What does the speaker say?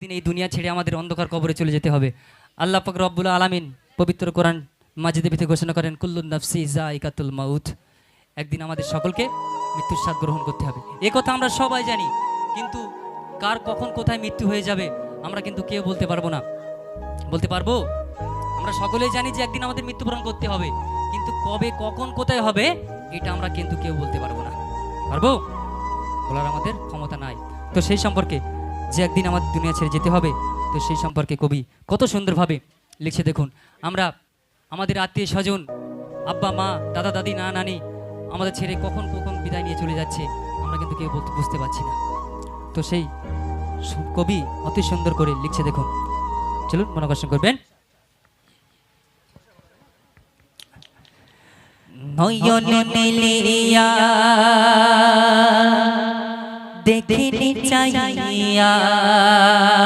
একদিন এই দুনিয়া ছেড়ে আমাদের অন্ধকার কবরে চলে যেতে হবে। আল্লাহ পাক রব্বুল আলামিন পবিত্র কোরআন মাজিদের ভিতরে ঘোষণা করেন, কুল্লুন নাফসি যায়িকাতুল মাউত। একদিন আমাদের সকলকে মৃত্যুর স্বাদ গ্রহণ করতে হবে। এ কথা আমরা সবাই জানি, কিন্তু কার কখন কোথায় মৃত্যু হয়ে যাবে আমরা কিন্তু কেউ বলতে পারবো না। বলতে পারবো? আমরা সকলেই জানি যে একদিন আমাদের মৃত্যুবরণ করতে হবে, কিন্তু কবে কখন কোথায় হবে এটা আমরা কিন্তু কেউ বলতে পারবো না। পারবো? বলার আমাদের ক্ষমতা নাই। তো সেই সম্পর্কে যে একদিন আমাদের দুনিয়া ছেড়ে যেতে হবে, তো সেই সম্পর্কে কবি কত সুন্দরভাবে লিখছে দেখুন। আমরা আমাদের আত্মীয় স্বজন, আব্বা মা, দাদা দাদি, না নানি আমাদের ছেড়ে কখন কখন বিদায় নিয়ে চলে যাচ্ছে আমরা কিন্তু কেউ বুঝতে পারছি না। তো সেই কবি অতি সুন্দর করে লিখছে দেখুন, চলুন মনোকর্ষণ করবেন। দেখিনি চাইয়া